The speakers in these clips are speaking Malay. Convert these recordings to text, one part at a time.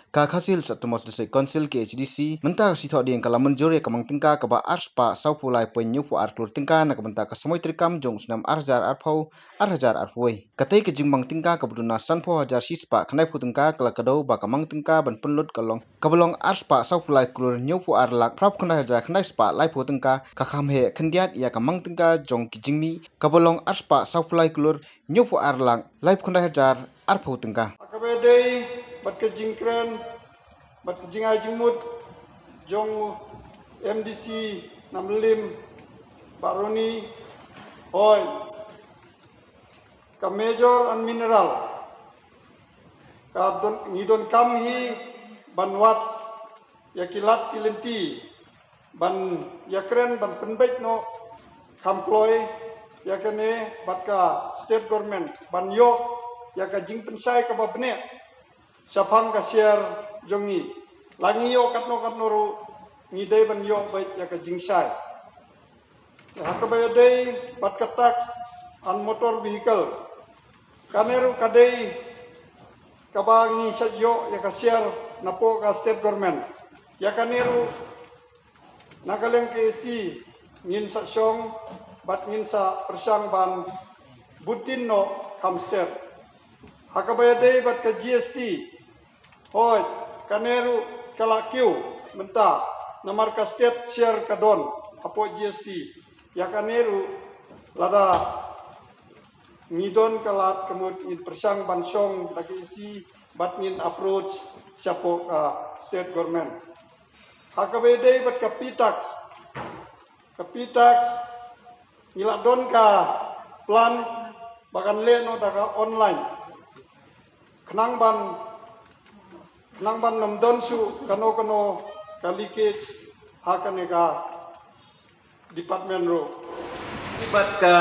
ka khasil satumos de council ke HDC menta si tho ding kala menjur ya kamang tingka ka ba arspa saupulai penyu pu artur tingka na kamenta ka samoi trikam jong snam arjar arphau arhajar arpoi katai ke jingbang tingka ka buduna sanpho hajar sispa khnai phutingka kala kadau ba kamang tingka ban punlut kalong kabolong arspa saupulai klur nyu pu arlak prap khnai hajar khnai spa lai phutingka ka kham he khndiat ya kamang tingka jong ki jingmi kabolong arspa saupulai klur nyu pu arlak lai khnai hajar arphu tingka Akabedei bat ke jingkren bat ke jingai jingmut jong MDC namlim baroni oil ka major and mineral ka ngidon kamhi banwat yakilat kilenti ban yakren ban penbait no kamploy yakane bat ka state government ban yo yaka jing pensai ka babne sapang ka share jongi langi yo katno ru ni dei ban yo bait yaka jing sai hakabaya dei bat ka tax on motor vehicle kaneru kadei kabangi sa yo yaka share napo ka state government yakaneru nagaleng ke si ngin sa syong bat ngin sa persang ban butin no hamster hakabaya dei bat ka GST hoy kaneru kalakiu menta namar ka state share kadon apo GST ya kaneru lada ngidon kalat kemut ngin persang bansong lagi isi bat ngin approach sapo state government hakabaya dei bat ka pitax ngiladon ka plan bagan leno daga online kenang ban namdon su kano kalikage hakane ka department ro ibat ka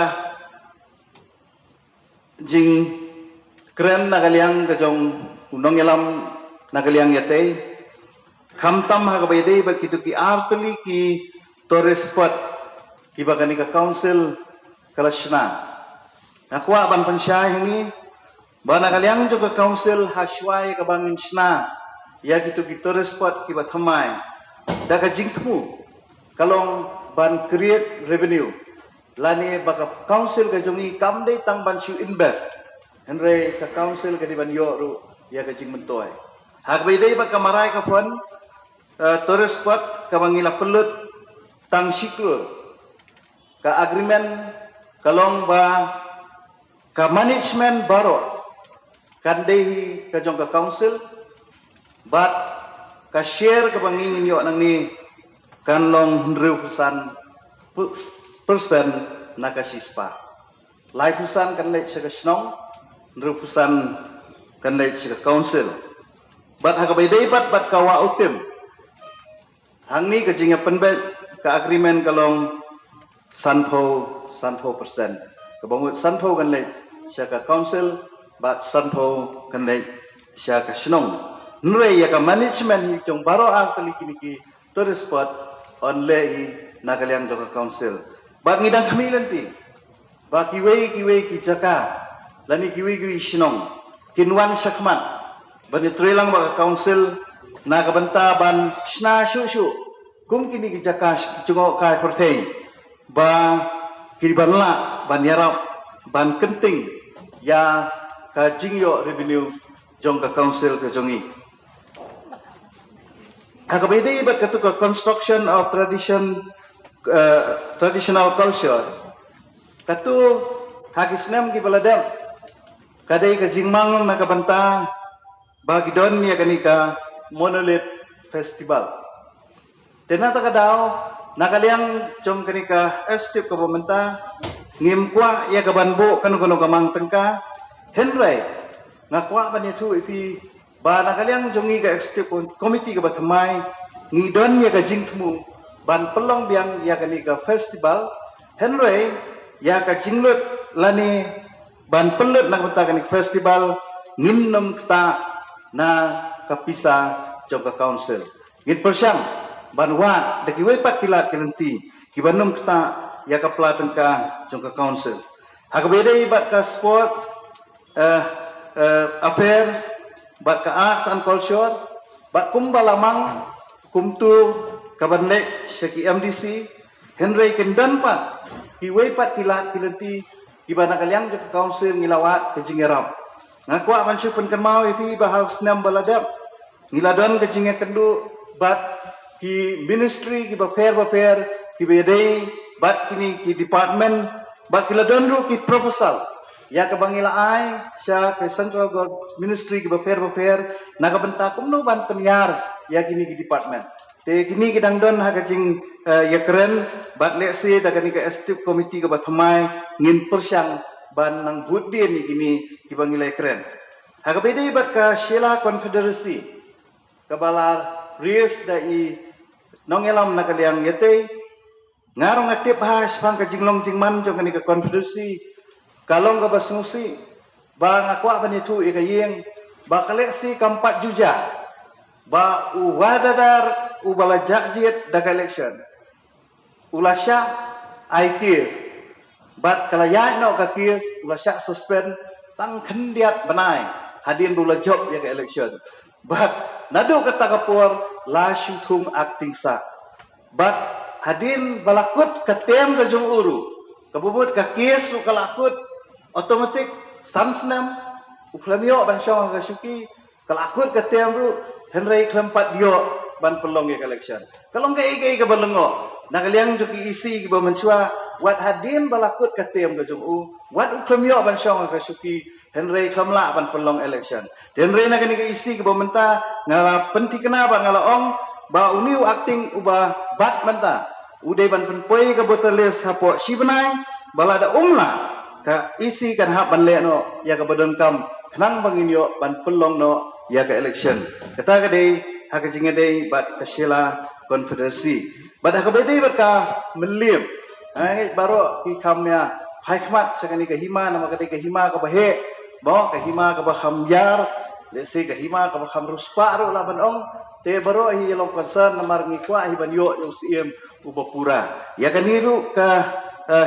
jing kren nagaliang kajong undong yalam nagaliang yate khamtam hagabede ba kitu ki artli ki tourist spot ki bagani ka council kalashna nakwa ban pansyay ini bana kaliang juga council hashwai ka bangin shna ya gitu gitu spot ki bathamai da ka jingtmu kalong ban create revenue lani baka council ka jongi kamdei tang ban shu invest henre ka council ka di ban yo ru ya ka jing mentoy hak beidei baka marai ka pon tourist spot ka bangila pelut tang sikul ka agreement kalong ba ka management baro kandehi ka jong ka council but ka share ka bangingin yo nang ni kanlong 100% na ka sispa lai pusan kan lek sa ka snong 100% kan lek sa ka council but hakabay day bat ka wa utim hangni ka jinga penbet ka agreement kalong sanpo percent kabangut sanpo kan lek sa ka council bat sanpo kan lek sa ka snong nure ya ka management hi jong baro ang talikiniki to the spot on lehi nagaliang jong council bat ngidang kami lanti ba kiwei ki jaka lani kiwi snong kinwan sakman bani trelang ba council nagabanta ban sna shu kum kini ki jaka jungo kai pertei ba kibanla ban yarap ban kenting ya ka jingyo revenue jong ka council ka jongi hakabedi ba katu ka construction of traditional culture katu hagisnam ki baladam kadai ka jingmang nakabanta bagi don ya kanika monolith festival tenata kadao nakaliang jong kanika estip ka pamenta ngimkwa ya kabanbo kanu kamang tengka henry ngakwa ban tu ipi ba nakaliang jongi ka executive committee ka batmai ngidon ya ka jingtmu ban pelong biang ya kanika festival henry ya ka jinglut lani ban pelut nak bata kanik festival nginnom kita na kapisa jong ka council ngit persyang ban wa de kiwe pat kilat kilenti kibanum kita ya ka pelatan ka jong ka council hakabede bat ka sports affair bat ka arts and culture Bat kumbalamang kumtu kabanlek seki MDC Henry kendan pat hiway pat kilat kilenti ibana kalyang jek council ngilawat ke jingeram ngakwa mansu pen mau ipi bahaus nam baladap ngiladon ke jinge kendu bat ki ministry ki baper ki bedai bat kini ki department bat kiladon ru ki proposal ya ke bangila ai sya ke central government ministry ki baper naga benta kumno ban penyar ya kini ki department te kini kidang don ha kajing ya keren bat leksi da kini ke executive committee ke bathmai ngin persyang ban nang buddi ni kini ki bangila keren ha ka bedi bat ka Sheila Confederacy kabala ries da i nongelam nakaliang yete ngarong aktif ha spang kajing long jingman jong kini ke Confederacy kalong ka basnusi ba ngakwa panitu ikayeng ba kaleksi kampat juja ba uwadadar ubala jakjit daga election ulasya aikis bat kalaya no ka kis ulasya suspend tang khendiat banai hadin bula job ya ka election bat nadu kata kapur la syuthung acting sa bat hadin balakut katem ka jung uru kabubut ka kis u kalakut otomatik sansnam uklamio ban syong ka syuki kalakut katem ru Henry kelempat dia ban pelong ke election. Kalau ke balengo, nakaliang joki isi ke bamansua, wat hadin balakut katem ke jung wat uklamio ban syong ka syuki Henry kelamla ban pelong election. Henry nakani ke isi ke bamenta ngala penti kenapa ngala ong ba uniu acting uba bat menta. Udai ban penpoi ke boteles hapo sibenai balada umla ka isi kan hak ban le no ya ke badan kam kenang banginyo ban pelong no ya ke election kata kadai hak jingadai bat ka Sheila Confederacy bat hak bedai bat ka melim ai baro ki kamya hikmat sakani ka hima nama kadai ka hima ka bahe bo ka hima ka baham yar lesi ka hima ka baham ruspa ro laban ong te baro hi long concern namar ngikwa hi banyo yung siem ubapura ya kaniru ka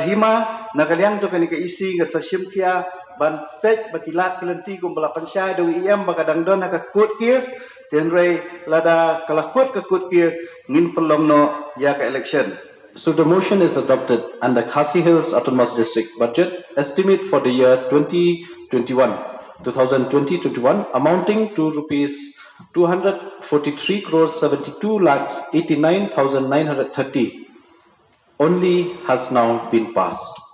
hima nakaliang to kani ka isi ngat sa simkia ban pek bakilat kelenti kum bala pansya do iam bakadang don ka kut kies tenrei lada kalakut ka kut kies ngin pelong no ya ka election. So the motion is adopted and the Khasi Hills Autonomous District budget estimate for the year 2021 amounting to rupees 243 crores 72 lakhs 89,930 only has now been passed.